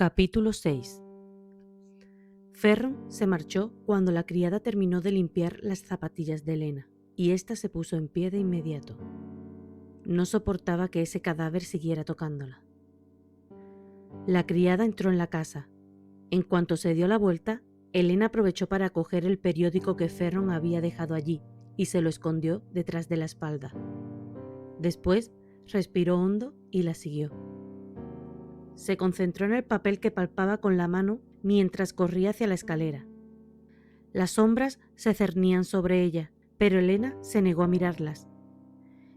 Capítulo 6. Ferron se marchó cuando la criada terminó de limpiar las zapatillas de Elena, y ésta se puso en pie de inmediato. No soportaba que ese cadáver siguiera tocándola. La criada entró en la casa. En cuanto se dio la vuelta, Elena aprovechó para coger el periódico que Ferron había dejado allí y se lo escondió detrás de la espalda. Después respiró hondo y la siguió. Se concentró en el papel que palpaba con la mano mientras corría hacia la escalera. Las sombras se cernían sobre ella, pero Elena se negó a mirarlas.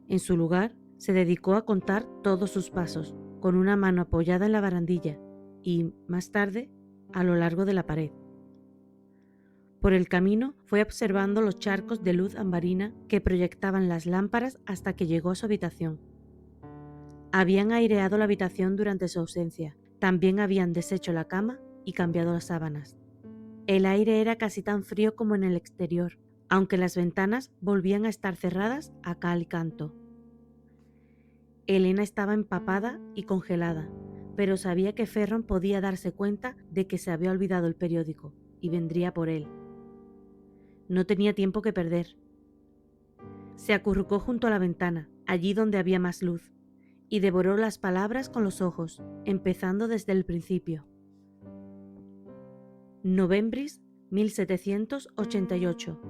En su lugar, se dedicó a contar todos sus pasos, con una mano apoyada en la barandilla y, más tarde, a lo largo de la pared. Por el camino fue observando los charcos de luz ambarina que proyectaban las lámparas hasta que llegó a su habitación. Habían aireado la habitación durante su ausencia, también habían deshecho la cama y cambiado las sábanas. El aire era casi tan frío como en el exterior, aunque las ventanas volvían a estar cerradas a cal y canto. Elena estaba empapada y congelada, pero sabía que Ferron podía darse cuenta de que se había olvidado el periódico y vendría por él. No tenía tiempo que perder. Se acurrucó junto a la ventana, allí donde había más luz, y devoró las palabras con los ojos, empezando desde el principio. Novembris 1788.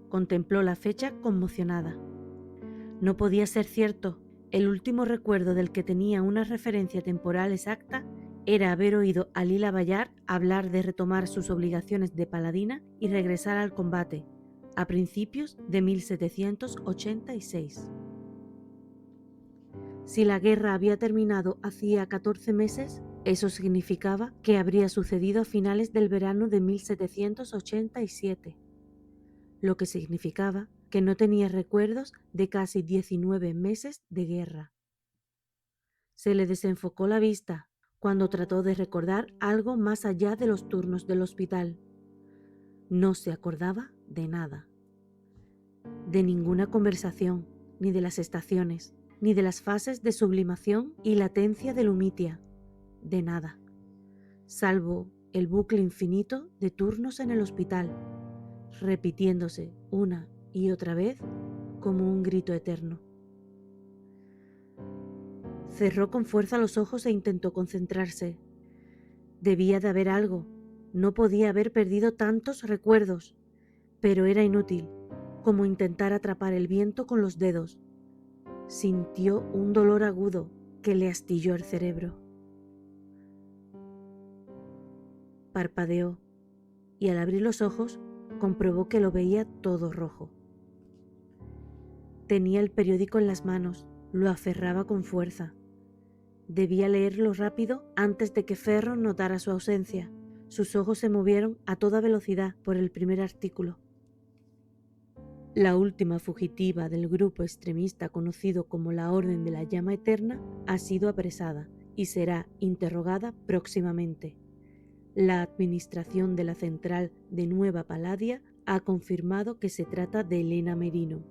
Contempló la fecha conmocionada. No podía ser cierto. El último recuerdo del que tenía una referencia temporal exacta era haber oído a Lila Bayard hablar de retomar sus obligaciones de paladina y regresar al combate, a principios de 1786. Si la guerra había terminado hacía 14 meses, eso significaba que habría sucedido a finales del verano de 1787, lo que significaba que no tenía recuerdos de casi 19 meses de guerra. Se le desenfocó la vista cuando trató de recordar algo más allá de los turnos del hospital. No se acordaba de nada. De ninguna conversación, ni de las estaciones, ni de las fases de sublimación y latencia del Humitia. De nada. Salvo el bucle infinito de turnos en el hospital, repitiéndose una y otra vez como un grito eterno. Cerró con fuerza los ojos e intentó concentrarse. Debía de haber algo, no podía haber perdido tantos recuerdos, pero era inútil, como intentar atrapar el viento con los dedos. Sintió un dolor agudo que le astilló el cerebro. Parpadeó y al abrir los ojos comprobó que lo veía todo rojo. Tenía el periódico en las manos, lo aferraba con fuerza. Debía leerlo rápido antes de que Ferron notara su ausencia. Sus ojos se movieron a toda velocidad por el primer artículo. La última fugitiva del grupo extremista conocido como la Orden de la Llama Eterna ha sido apresada y será interrogada próximamente. La administración de la central de Nueva Palladia ha confirmado que se trata de Elena Merino,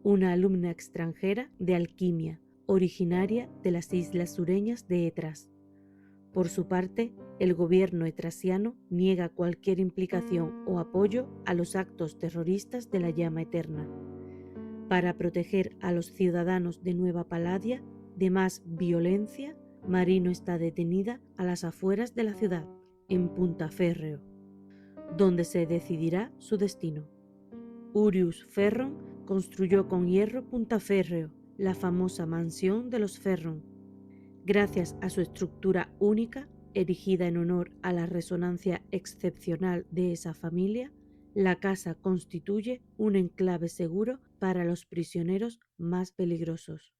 una alumna extranjera de alquimia, originaria de las islas sureñas de Etras. Por su parte, el gobierno etrasiano niega cualquier implicación o apoyo a los actos terroristas de la Llama Eterna. Para proteger a los ciudadanos de Nueva Palladia de más violencia, Marino está detenida a las afueras de la ciudad, en Punta Férreo, donde se decidirá su destino. Urius Ferron construyó con hierro Punta Férreo, la famosa mansión de los Ferron. Gracias a su estructura única, erigida en honor a la resonancia excepcional de esa familia, la casa constituye un enclave seguro para los prisioneros más peligrosos.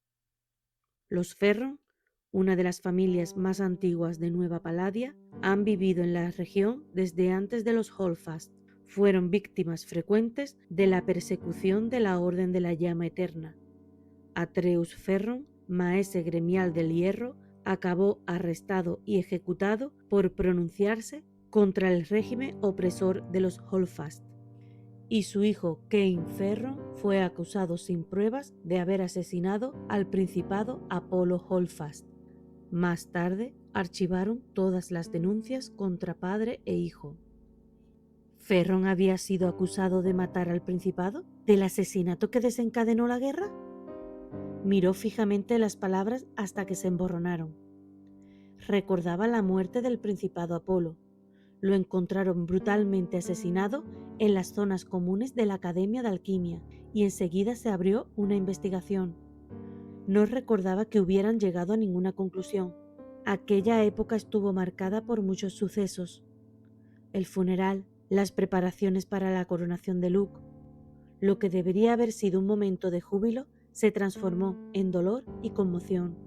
Los Ferron, una de las familias más antiguas de Nueva Palladia, han vivido en la región desde antes de los Holdfast. Fueron víctimas frecuentes de la persecución de la Orden de la Llama Eterna. Atreus Ferron, maese gremial del hierro, acabó arrestado y ejecutado por pronunciarse contra el régimen opresor de los Holdfast. Y su hijo Kane Ferron fue acusado sin pruebas de haber asesinado al principado Apolo Holdfast. Más tarde, archivaron todas las denuncias contra padre e hijo. ¿Ferron había sido acusado de matar al Principado? ¿Del asesinato que desencadenó la guerra? Miró fijamente las palabras hasta que se emborronaron. Recordaba la muerte del Principado Apolo. Lo encontraron brutalmente asesinado en las zonas comunes de la Academia de Alquimia y enseguida se abrió una investigación. No recordaba que hubieran llegado a ninguna conclusión. Aquella época estuvo marcada por muchos sucesos. El funeral, las preparaciones para la coronación de Luke. Lo que debería haber sido un momento de júbilo se transformó en dolor y conmoción.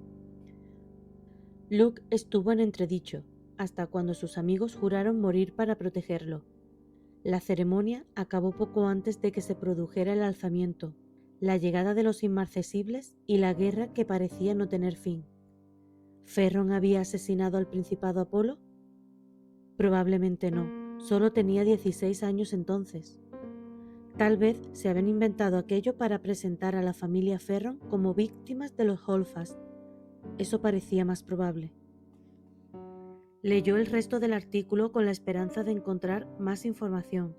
Luke estuvo en entredicho, hasta cuando sus amigos juraron morir para protegerlo. La ceremonia acabó poco antes de que se produjera el alzamiento, la llegada de los inmarcesibles y la guerra que parecía no tener fin. ¿Ferron había asesinado al Principado Apolo? Probablemente no, solo tenía 16 años entonces. Tal vez se habían inventado aquello para presentar a la familia Ferron como víctimas de los Holdfast. Eso parecía más probable. Leyó el resto del artículo con la esperanza de encontrar más información,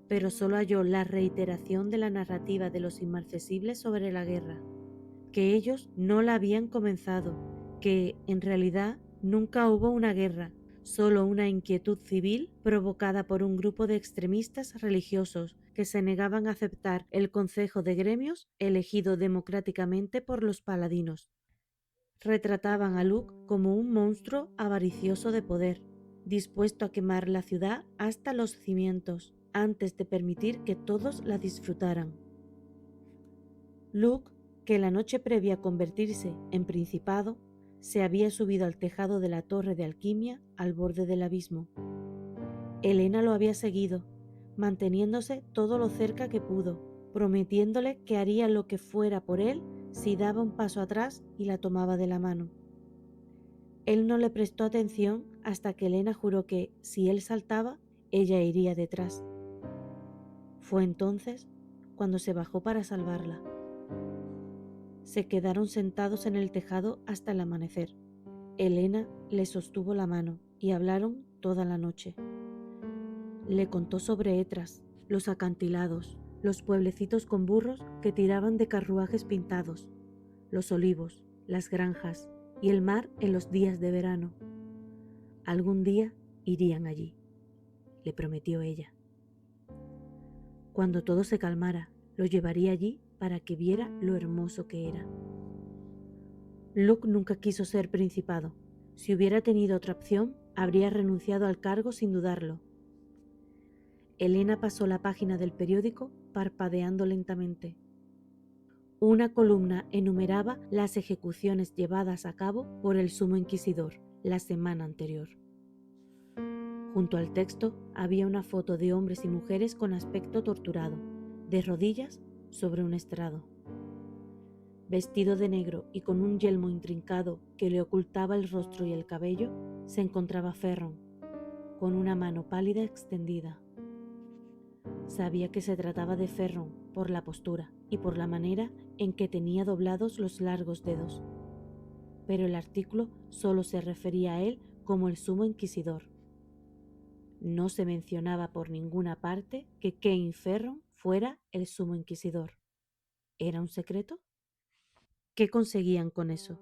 pero solo halló la reiteración de la narrativa de los inmarcesibles sobre la guerra, que ellos no la habían comenzado, que, en realidad, nunca hubo una guerra, solo una inquietud civil provocada por un grupo de extremistas religiosos que se negaban a aceptar el Consejo de Gremios elegido democráticamente por los paladinos. Retrataban a Luke como un monstruo avaricioso de poder, dispuesto a quemar la ciudad hasta los cimientos, antes de permitir que todos la disfrutaran. Luke, que la noche previa a convertirse en principado, se había subido al tejado de la torre de alquimia al borde del abismo. Helena lo había seguido, manteniéndose todo lo cerca que pudo, prometiéndole que haría lo que fuera por él si daba un paso atrás y la tomaba de la mano. Él no le prestó atención hasta que Helena juró que, si él saltaba, ella iría detrás. Fue entonces cuando se bajó para salvarla. Se quedaron sentados en el tejado hasta el amanecer. Helena le sostuvo la mano y hablaron toda la noche. Le contó sobre Etras, los acantilados, los pueblecitos con burros que tiraban de carruajes pintados, los olivos, las granjas y el mar en los días de verano. Algún día irían allí, le prometió ella. Cuando todo se calmara, lo llevaría allí para que viera lo hermoso que era. Luke nunca quiso ser principado. Si hubiera tenido otra opción, habría renunciado al cargo sin dudarlo. Helena pasó la página del periódico parpadeando lentamente. Una columna enumeraba las ejecuciones llevadas a cabo por el Sumo Inquisidor la semana anterior. Junto al texto había una foto de hombres y mujeres con aspecto torturado, de rodillas sobre un estrado. Vestido de negro y con un yelmo intrincado que le ocultaba el rostro y el cabello, se encontraba Ferron, con una mano pálida extendida. Sabía que se trataba de Ferron por la postura y por la manera en que tenía doblados los largos dedos. Pero el artículo solo se refería a él como el Sumo Inquisidor. No se mencionaba por ninguna parte que Kane Ferron fuera el Sumo Inquisidor. ¿Era un secreto? ¿Qué conseguían con eso?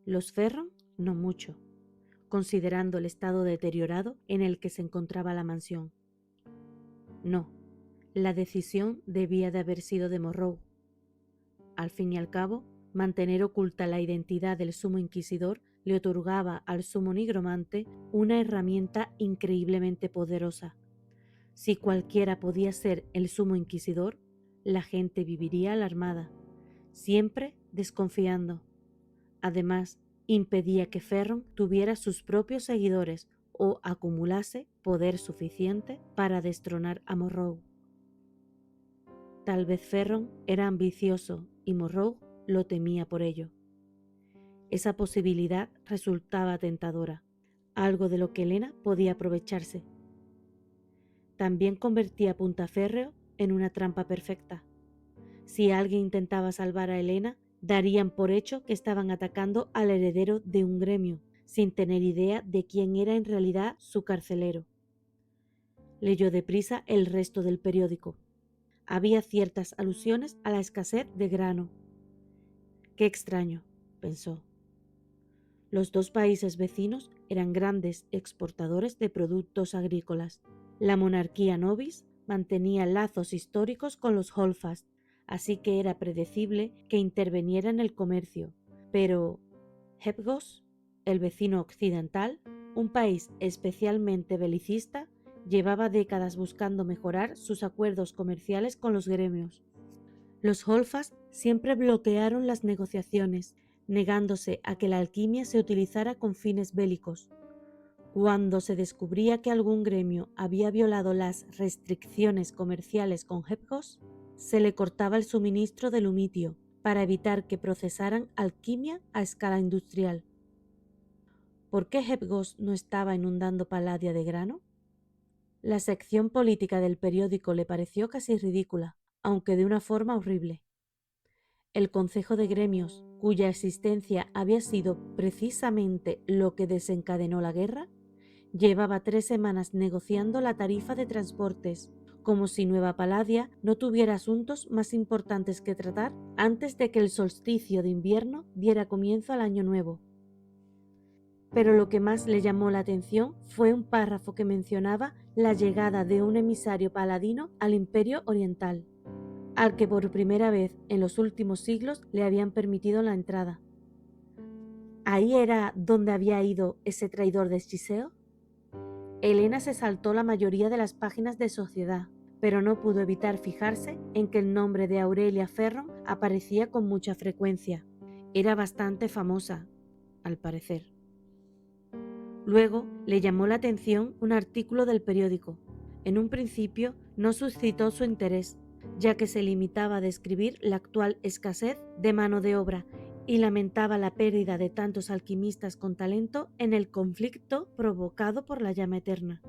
Los Ferron, no mucho, considerando el estado deteriorado en el que se encontraba la mansión. No, la decisión debía de haber sido de Morrow. Al fin y al cabo, mantener oculta la identidad del Sumo Inquisidor le otorgaba al Sumo Nigromante una herramienta increíblemente poderosa. Si cualquiera podía ser el Sumo Inquisidor, la gente viviría alarmada, siempre desconfiando. Además, impedía que Ferron tuviera sus propios seguidores o acumulase poder suficiente para destronar a Morrow. Tal vez Ferron era ambicioso y Morrow lo temía por ello. Esa posibilidad resultaba tentadora, algo de lo que Helena podía aprovecharse. También convertía a Puntaférreo en una trampa perfecta. Si alguien intentaba salvar a Helena, darían por hecho que estaban atacando al heredero de un gremio, sin tener idea de quién era en realidad su carcelero. Leyó deprisa el resto del periódico. Había ciertas alusiones a la escasez de grano. Qué extraño, pensó. Los dos países vecinos eran grandes exportadores de productos agrícolas. La monarquía Novis mantenía lazos históricos con los Holfast, así que era predecible que interviniera en el comercio. Pero Hepgos, el vecino occidental, un país especialmente belicista, llevaba décadas buscando mejorar sus acuerdos comerciales con los gremios. Los Holfast siempre bloquearon las negociaciones, negándose a que la alquimia se utilizara con fines bélicos. Cuando se descubría que algún gremio había violado las restricciones comerciales con Hepgos, se le cortaba el suministro de lumitio para evitar que procesaran alquimia a escala industrial. ¿Por qué Hepgos no estaba inundando Palladia de grano? La sección política del periódico le pareció casi ridícula, aunque de una forma horrible. El Consejo de Gremios, cuya existencia había sido precisamente lo que desencadenó la guerra, llevaba 3 semanas negociando la tarifa de transportes, como si Nueva Palladia no tuviera asuntos más importantes que tratar antes de que el solsticio de invierno diera comienzo al año nuevo. Pero lo que más le llamó la atención fue un párrafo que mencionaba la llegada de un emisario paladino al Imperio Oriental, al que por primera vez en los últimos siglos le habían permitido la entrada. ¿Ahí era donde había ido ese traidor de Chiseo? Helena se saltó la mayoría de las páginas de Sociedad, pero no pudo evitar fijarse en que el nombre de Aurelia Ferron aparecía con mucha frecuencia. Era bastante famosa, al parecer. Luego le llamó la atención un artículo del periódico. En un principio no suscitó su interés, ya que se limitaba a describir la actual escasez de mano de obra y lamentaba la pérdida de tantos alquimistas con talento en el conflicto provocado por la llama eterna.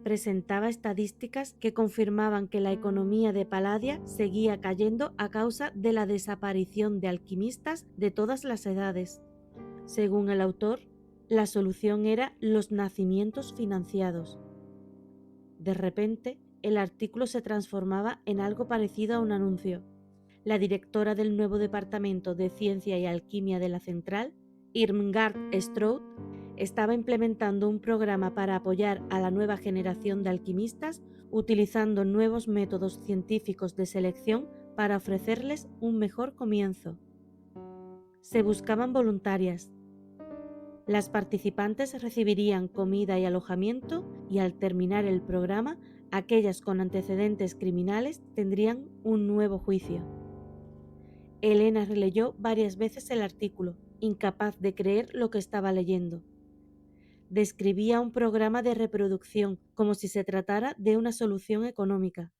Presentaba estadísticas que confirmaban que la economía de Palladia seguía cayendo a causa de la desaparición de alquimistas de todas las edades. Según el autor, la solución era los nacimientos financiados. De repente, el artículo se transformaba en algo parecido a un anuncio. La directora del nuevo Departamento de Ciencia y Alquimia de la Central, Irmgard Stroud, estaba implementando un programa para apoyar a la nueva generación de alquimistas utilizando nuevos métodos científicos de selección para ofrecerles un mejor comienzo. Se buscaban voluntarias. Las participantes recibirían comida y alojamiento y al terminar el programa, aquellas con antecedentes criminales tendrían un nuevo juicio. Helena releyó varias veces el artículo, incapaz de creer lo que estaba leyendo. Describía un programa de reproducción como si se tratara de una solución económica,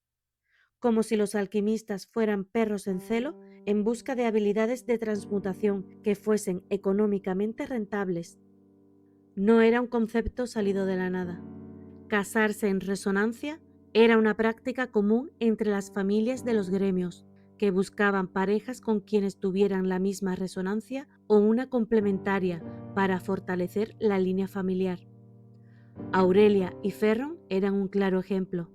como si los alquimistas fueran perros en celo en busca de habilidades de transmutación que fuesen económicamente rentables. No era un concepto salido de la nada. Casarse en resonancia era una práctica común entre las familias de los gremios, que buscaban parejas con quienes tuvieran la misma resonancia o una complementaria para fortalecer la línea familiar. Aurelia y Ferron eran un claro ejemplo.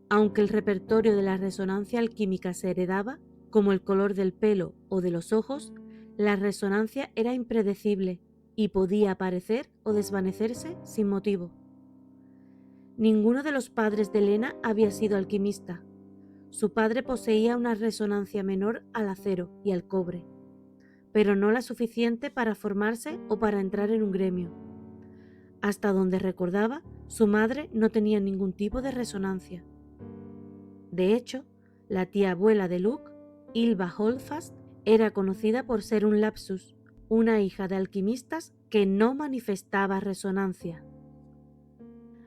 Aunque el repertorio de la resonancia alquímica se heredaba, como el color del pelo o de los ojos, la resonancia era impredecible y podía aparecer o desvanecerse sin motivo. Ninguno de los padres de Helena había sido alquimista. Su padre poseía una resonancia menor al acero y al cobre, pero no la suficiente para formarse o para entrar en un gremio. Hasta donde recordaba, su madre no tenía ningún tipo de resonancia. De hecho, la tía abuela de Luke, Ylva Holdfast, era conocida por ser un lapsus, una hija de alquimistas que no manifestaba resonancia.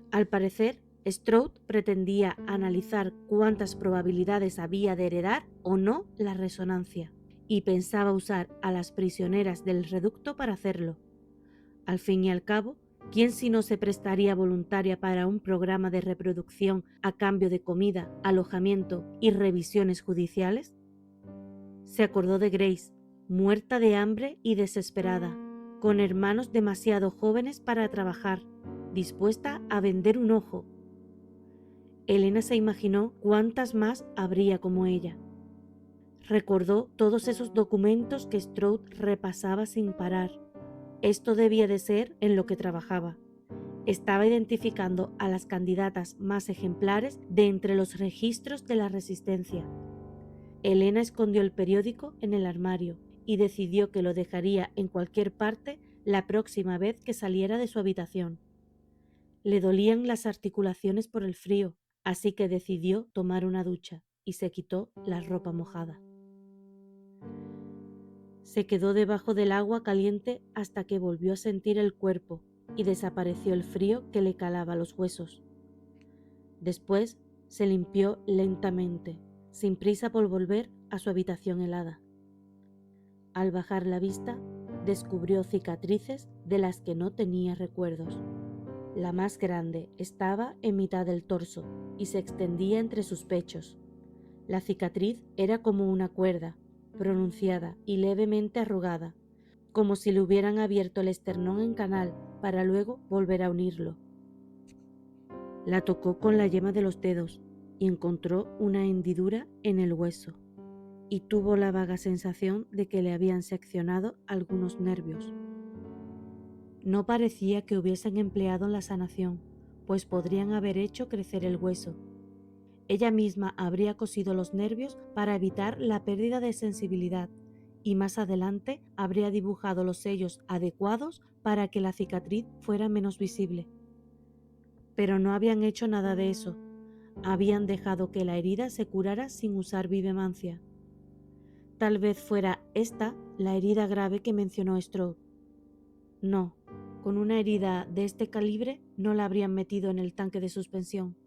Al parecer, Stroud pretendía analizar cuántas probabilidades había de heredar o no la resonancia, y pensaba usar a las prisioneras del reducto para hacerlo. Al fin y al cabo, ¿quién si no se prestaría voluntaria para un programa de reproducción a cambio de comida, alojamiento y revisiones judiciales? Se acordó de Grace, muerta de hambre y desesperada, con hermanos demasiado jóvenes para trabajar, dispuesta a vender un ojo. Elena se imaginó cuántas más habría como ella. Recordó todos esos documentos que Stroud repasaba sin parar. Esto debía de ser en lo que trabajaba. Estaba identificando a las candidatas más ejemplares de entre los registros de la Resistencia. Elena escondió el periódico en el armario y decidió que lo dejaría en cualquier parte la próxima vez que saliera de su habitación. Le dolían las articulaciones por el frío, así que decidió tomar una ducha y se quitó la ropa mojada. Se quedó debajo del agua caliente hasta que volvió a sentir el cuerpo y desapareció el frío que le calaba los huesos. Después se limpió lentamente, sin prisa por volver a su habitación helada. Al bajar la vista, descubrió cicatrices de las que no tenía recuerdos. La más grande estaba en mitad del torso y se extendía entre sus pechos. La cicatriz era como una cuerda, pronunciada y levemente arrugada, como si le hubieran abierto el esternón en canal para luego volver a unirlo. La tocó con la yema de los dedos y encontró una hendidura en el hueso, y tuvo la vaga sensación de que le habían seccionado algunos nervios. No parecía que hubiesen empleado la sanación, pues podrían haber hecho crecer el hueso. Ella misma habría cosido los nervios para evitar la pérdida de sensibilidad y más adelante habría dibujado los sellos adecuados para que la cicatriz fuera menos visible. Pero no habían hecho nada de eso. Habían dejado que la herida se curara sin usar vivemancia. Tal vez fuera esta la herida grave que mencionó Stroud. No, con una herida de este calibre no la habrían metido en el tanque de suspensión.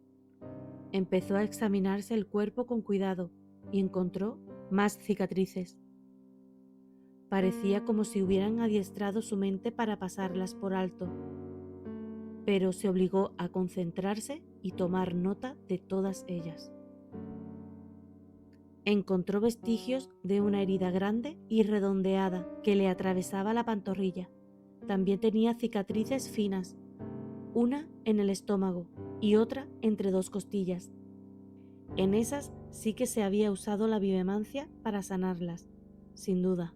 Empezó a examinarse el cuerpo con cuidado y encontró más cicatrices. Parecía como si hubieran adiestrado su mente para pasarlas por alto, pero se obligó a concentrarse y tomar nota de todas ellas. Encontró vestigios de una herida grande y redondeada que le atravesaba la pantorrilla. También tenía cicatrices finas, una en el estómago y otra entre dos costillas. En esas sí que se había usado la vivemancia para sanarlas, sin duda.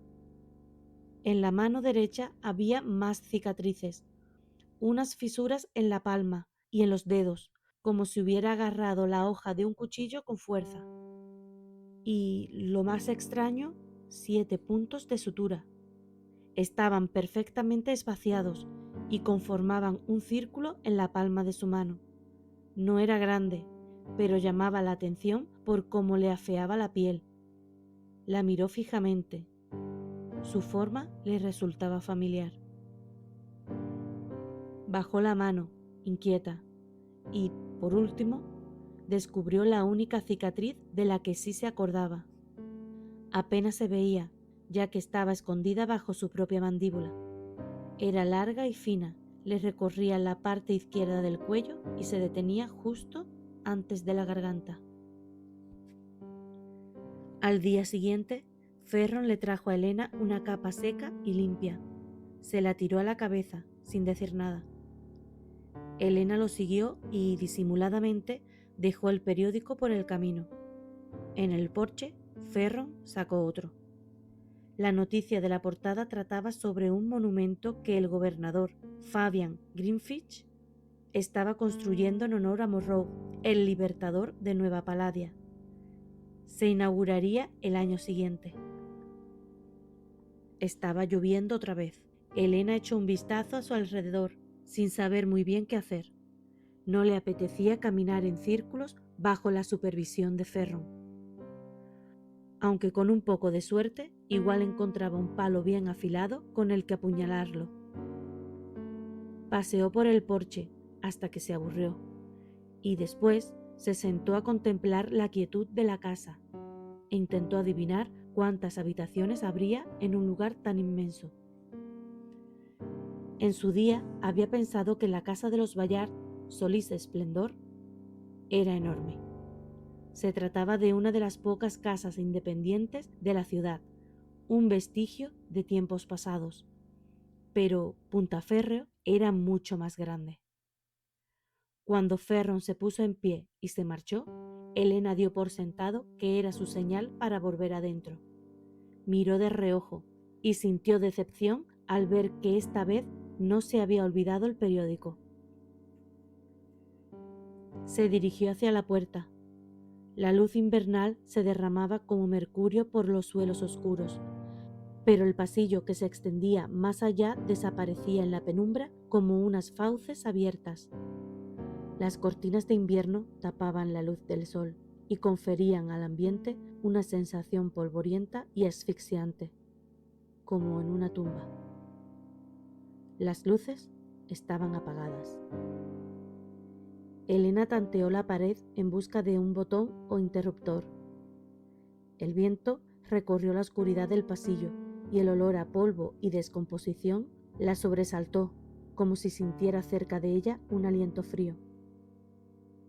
En la mano derecha había más cicatrices, unas fisuras en la palma y en los dedos, como si hubiera agarrado la hoja de un cuchillo con fuerza. Y, lo más extraño, 7 puntos de sutura. Estaban perfectamente espaciados y conformaban un círculo en la palma de su mano. No era grande, pero llamaba la atención por cómo le afeaba la piel. La miró fijamente. Su forma le resultaba familiar. Bajó la mano, inquieta, y, por último, descubrió la única cicatriz de la que sí se acordaba. Apenas se veía, ya que estaba escondida bajo su propia mandíbula. Era larga y fina, le recorría la parte izquierda del cuello y se detenía justo antes de la garganta. Al día siguiente, Ferron le trajo a Elena una capa seca y limpia. Se la tiró a la cabeza, sin decir nada. Elena lo siguió y, disimuladamente, dejó el periódico por el camino. En el porche, Ferron sacó otro. La noticia de la portada trataba sobre un monumento que el gobernador, Fabian Greenfitch, estaba construyendo en honor a Monroe, el libertador de Nueva Paladia. Se inauguraría el año siguiente. Estaba lloviendo otra vez. Elena echó un vistazo a su alrededor, sin saber muy bien qué hacer. No le apetecía caminar en círculos bajo la supervisión de Ferron. Aunque con un poco de suerte, igual encontraba un palo bien afilado con el que apuñalarlo. Paseó por el porche hasta que se aburrió, y después se sentó a contemplar la quietud de la casa e intentó adivinar cuántas habitaciones habría en un lugar tan inmenso. En su día había pensado que la casa de los Ballard, Solís Esplendor, era enorme. Se trataba de una de las pocas casas independientes de la ciudad, un vestigio de tiempos pasados. pero Puntaférreo era mucho más grande. Cuando Ferron se puso en pie y se marchó, Elena dio por sentado que era su señal para volver adentro. Miró de reojo y sintió decepción al ver que esta vez no se había olvidado el periódico. Se dirigió hacia la puerta. La luz invernal se derramaba como mercurio por los suelos oscuros, pero el pasillo que se extendía más allá desaparecía en la penumbra como unas fauces abiertas. Las cortinas de invierno tapaban la luz del sol y conferían al ambiente una sensación polvorienta y asfixiante, como en una tumba. Las luces estaban apagadas. Elena tanteó la pared en busca de un botón o interruptor. El viento recorrió la oscuridad del pasillo y el olor a polvo y descomposición la sobresaltó, como si sintiera cerca de ella un aliento frío.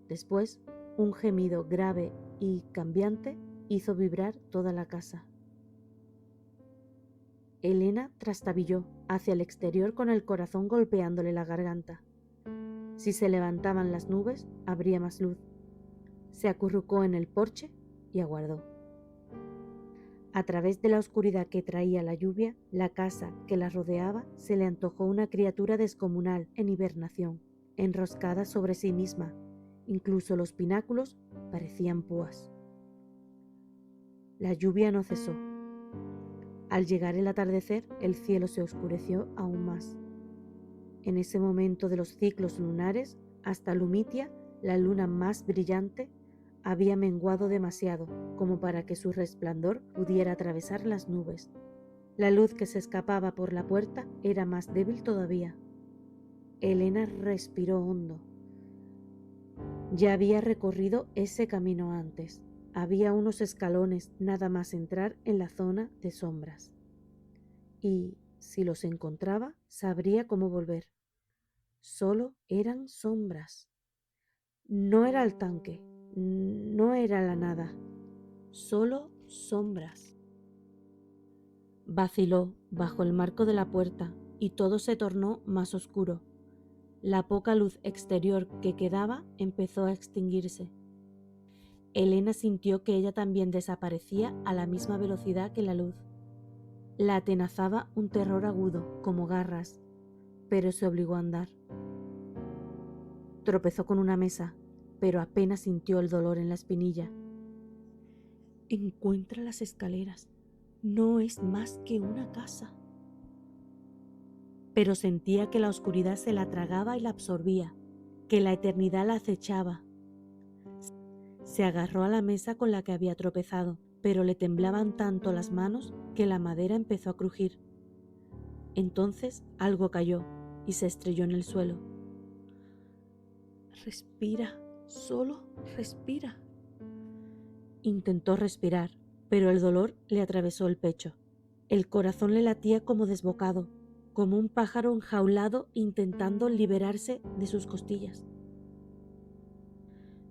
Después, un gemido grave y cambiante hizo vibrar toda la casa. Elena trastabilló hacia el exterior con el corazón golpeándole la garganta. Si se levantaban las nubes, habría más luz. Se acurrucó en el porche y aguardó. A través de la oscuridad que traía la lluvia, la casa que la rodeaba se le antojó una criatura descomunal en hibernación, enroscada sobre sí misma. Incluso los pináculos parecían púas. La lluvia no cesó. Al llegar el atardecer, el cielo se oscureció aún más. En ese momento de los ciclos lunares, hasta Lumitia, la luna más brillante, había menguado demasiado como para que su resplandor pudiera atravesar las nubes. La luz que se escapaba por la puerta era más débil todavía. Elena respiró hondo. Ya había recorrido ese camino antes. Había unos escalones nada más entrar en la zona de sombras. Y, si los encontraba, sabría cómo volver. Solo eran sombras. No era el tanque, no era la nada, solo sombras. Vaciló bajo el marco de la puerta y todo se tornó más oscuro. La poca luz exterior que quedaba empezó a extinguirse. Elena sintió que ella también desaparecía a la misma velocidad que la luz. La atenazaba un terror agudo, como garras, pero se obligó a andar. Tropezó con una mesa, pero apenas sintió el dolor en la espinilla. Encuentra las escaleras. No es más que una casa. Pero sentía que la oscuridad se la tragaba y la absorbía, que la eternidad la acechaba. Se agarró a la mesa con la que había tropezado, pero le temblaban tanto las manos que la madera empezó a crujir. Entonces algo cayó y se estrelló en el suelo. Respira, solo respira. Intentó respirar, pero el dolor le atravesó el pecho. El corazón le latía como desbocado, como un pájaro enjaulado intentando liberarse de sus costillas.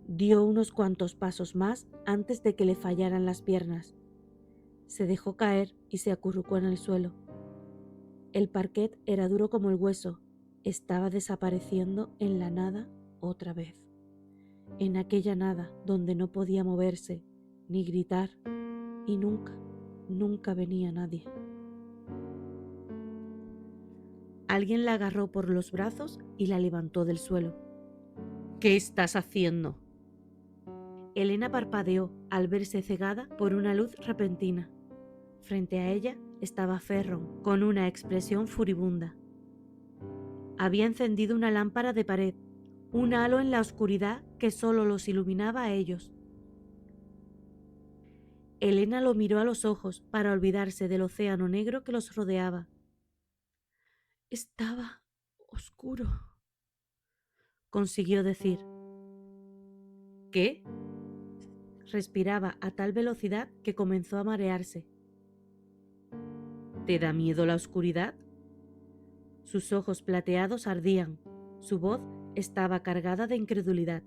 Dio unos cuantos pasos más antes de que le fallaran las piernas. Se dejó caer y se acurrucó en el suelo. El parquet era duro como el hueso. Estaba desapareciendo en la nada otra vez. En aquella nada donde no podía moverse, ni gritar, y nunca venía nadie. Alguien la agarró por los brazos y la levantó del suelo. ¿Qué estás haciendo? Elena parpadeó al verse cegada por una luz repentina. Frente a ella estaba Ferron, con una expresión furibunda. Había encendido una lámpara de pared, un halo en la oscuridad que solo los iluminaba a ellos. Elena lo miró a los ojos para olvidarse del océano negro que los rodeaba. Estaba oscuro, consiguió decir. ¿Qué? Respiraba a tal velocidad que comenzó a marearse. ¿Te da miedo la oscuridad? Sus ojos plateados ardían. Su voz estaba cargada de incredulidad.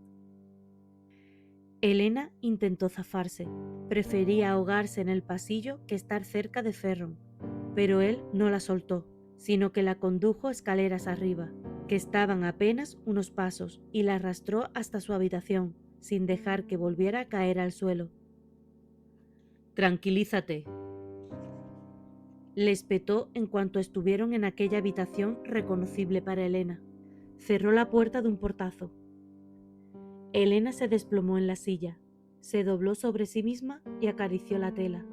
Elena intentó zafarse. Prefería ahogarse en el pasillo que estar cerca de Ferron, pero él no la soltó. sino que la condujo escaleras arriba, que estaban apenas unos pasos, y la arrastró hasta su habitación, sin dejar que volviera a caer al suelo. «Tranquilízate», le espetó en cuanto estuvieron en aquella habitación reconocible para Elena. Cerró la puerta de un portazo. Elena se desplomó en la silla, se dobló sobre sí misma y acarició la tela.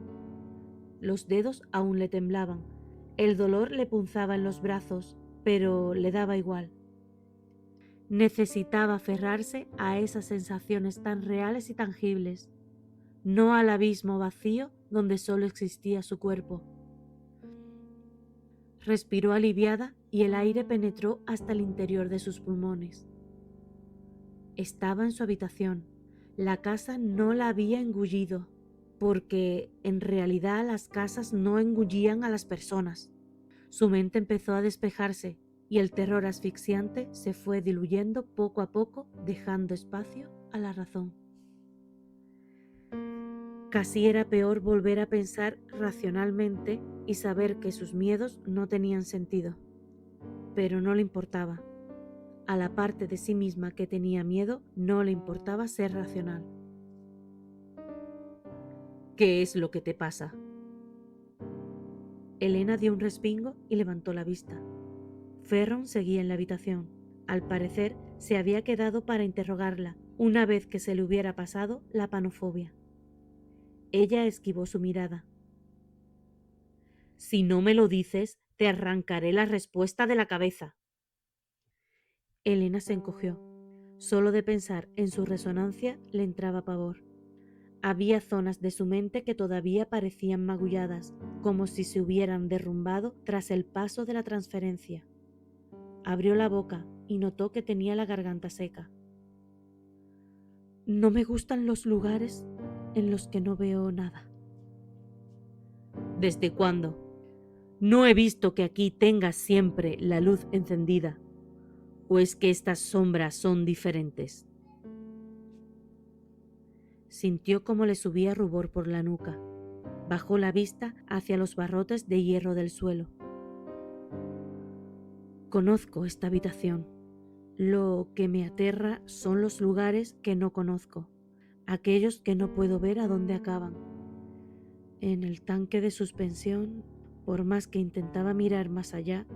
Los dedos aún le temblaban, el dolor le punzaba en los brazos, pero le daba igual. Necesitaba aferrarse a esas sensaciones tan reales y tangibles, no al abismo vacío donde solo existía su cuerpo. Respiró aliviada y el aire penetró hasta el interior de sus pulmones. Estaba en su habitación. La casa no la había engullido, porque en realidad las casas no engullían a las personas. Su mente empezó a despejarse y el terror asfixiante se fue diluyendo poco a poco, dejando espacio a la razón. Casi era peor volver a pensar racionalmente y saber que sus miedos no tenían sentido. Pero no le importaba. A la parte de sí misma que tenía miedo no le importaba ser racional. «¿Qué es lo que te pasa?». Elena dio un respingo y levantó la vista. Ferron seguía en la habitación. Al parecer, se había quedado para interrogarla una vez que se le hubiera pasado la panofobia. Ella esquivó su mirada. «Si no me lo dices, te arrancaré la respuesta de la cabeza». Elena se encogió. Solo de pensar en su resonancia le entraba pavor. Había zonas de su mente que todavía parecían magulladas, como si se hubieran derrumbado tras el paso de la transferencia. Abrió la boca y notó que tenía la garganta seca. «No me gustan los lugares en los que no veo nada». «¿Desde cuándo? No he visto que aquí tengas siempre la luz encendida. ¿O es que estas sombras son diferentes?». Sintió cómo le subía rubor por la nuca. Bajó la vista hacia los barrotes de hierro del suelo. «Conozco esta habitación. Lo que me aterra son los lugares que no conozco, aquellos que no puedo ver a dónde acaban. En el tanque de suspensión, por más que intentaba mirar más allá,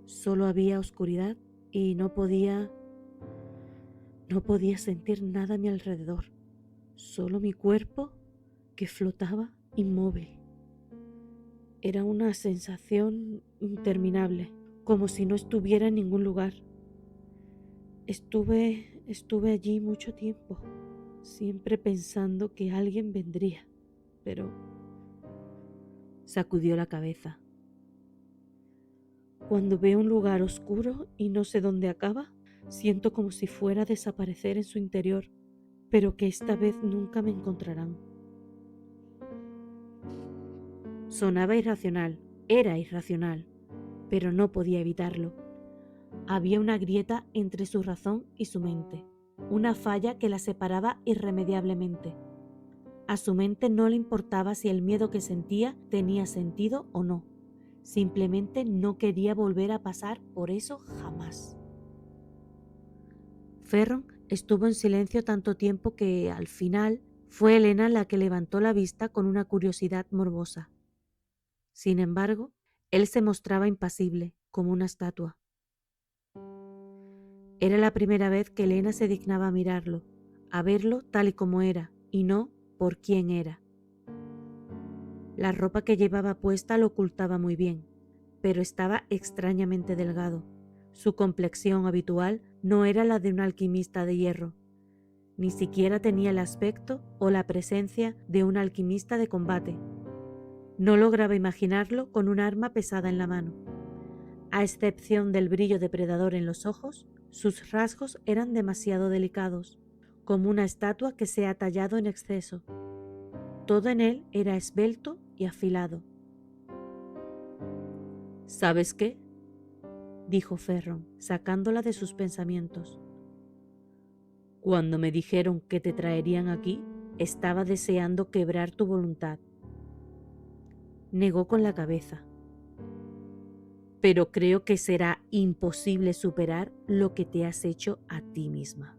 solo había oscuridad y no podía sentir nada a mi alrededor, solo mi cuerpo que flotaba inmóvil. Era una sensación interminable, como si no estuviera en ningún lugar. Estuve allí mucho tiempo, siempre pensando que alguien vendría, pero…». Sacudió la cabeza. «Cuando veo un lugar oscuro y no sé dónde acaba, siento como si fuera a desaparecer en su interior, pero que esta vez nunca me encontrarán». Sonaba irracional, era irracional, pero no podía evitarlo. Había una grieta entre su razón y su mente, una falla que la separaba irremediablemente. A su mente no le importaba si el miedo que sentía tenía sentido o no. Simplemente no quería volver a pasar por eso jamás. Ferron estuvo en silencio tanto tiempo que, al final, fue Elena la que levantó la vista con una curiosidad morbosa. Sin embargo, él se mostraba impasible, como una estatua. Era la primera vez que Elena se dignaba a mirarlo, a verlo tal y como era, y no por quién era. La ropa que llevaba puesta lo ocultaba muy bien, pero estaba extrañamente delgado. Su complexión habitual no era la de un alquimista de hierro. Ni siquiera tenía el aspecto o la presencia de un alquimista de combate. No lograba imaginarlo con un arma pesada en la mano. A excepción del brillo depredador en los ojos, sus rasgos eran demasiado delicados, como una estatua que se ha tallado en exceso. Todo en él era esbelto y afilado. «¿Sabes qué?», dijo Ferron, sacándola de sus pensamientos. «Cuando me dijeron que te traerían aquí, estaba deseando quebrar tu voluntad». Negó con la cabeza. pero creo que será imposible superar lo que te has hecho a ti misma.